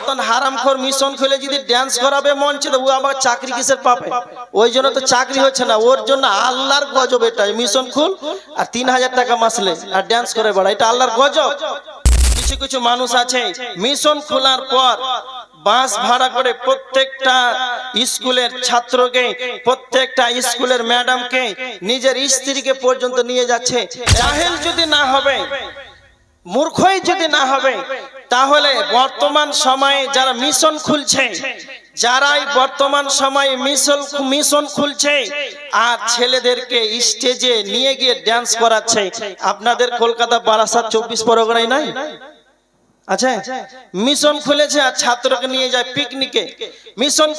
মতন হারামখোর মিশন খুলে যদি ড্যান্স করাবে মঞ্চে, তো ও আবার চাকরি কিসের পাবে? ওই জন্য তো চাকরি হচ্ছে না। ওর জন্য আল্লাহর গজব এটাই। মিশন খুল আর 3000 টাকা মাসলে আর ড্যান্স করে বেড়া, এটা আল্লাহর গজব। কিছু কিছু মানুষ আছে মিশন খোলার পর বাস ভাড়া করে প্রত্যেকটা স্কুলের ছাত্রকে, প্রত্যেকটা স্কুলের ম্যাডামকে, নিজের স্ত্রীকে পর্যন্ত নিয়ে যাচ্ছে। জাহেল যদি না হবে, মূর্খই যদি না হবে, তাহলে বর্তমান সময়ে যারা মিশন খুলছে, যারাই বর্তমান সময়ে মিশন খুলছে আর ছেলেদেরকে স্টেজে নিয়ে গিয়ে ড্যান্স করাচ্ছে, আপনাদের কলকাতা বারাসাত 24 পরগনায় নাই? আচ্ছা, মিশন খুলেছে আর ছাত্রকে নিয়ে যায় পিকনিকে। মিশন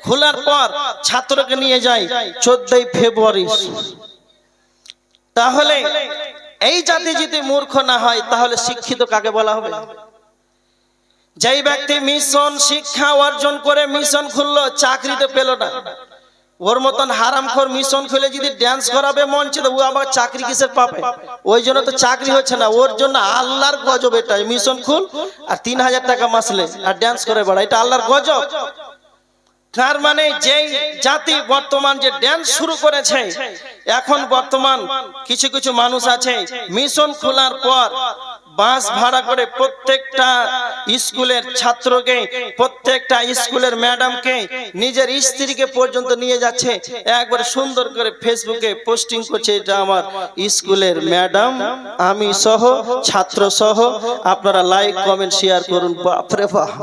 খোলার পর ছাত্রকে নিয়ে যায় 14ই ফেব্রুয়ারি। তাহলে এই জাতি যদি মূর্খ না হয়, তাহলে শিক্ষিত কাকে বলা হবে? যেই ব্যক্তি মিশন শিক্ষা অর্জন করে মিশন খুললো, চাকরিতে পেল না, ওর মতন হারামখোর মিশন খুলে যদি ড্যান্স করাবে মঞ্চে, তো ও আবার চাকরি কিসের পাবে? ওই জন্য তো চাকরি হচ্ছে না। ওর জন্য আল্লাহর গজব এটাই। মিশন খুল আর 3000 টাকা মাসলে আর ড্যান্স করে বেড়া, এটা আল্লাহর গজব। তার মানে যেই জাতি বর্তমান যে ড্যান্স শুরু করেছে, এখন বর্তমান কিছু কিছু মানুষ আছে মিশন খোলার পর বাস ভাড়া করে প্রত্যেকটা স্কুলের ছাত্রকে, প্রত্যেকটা স্কুলের ম্যাডামকে, নিজের স্ত্রীকে পর্যন্ত নিয়ে যাচ্ছে। একবার সুন্দর করে ফেসবুকে পোস্টিং করছে, এটা আমার স্কুলের ম্যাডাম, আমি সহ, ছাত্র সহ, আপনারা লাইক কমেন্ট শেয়ার করুন। বাপরে বাপ।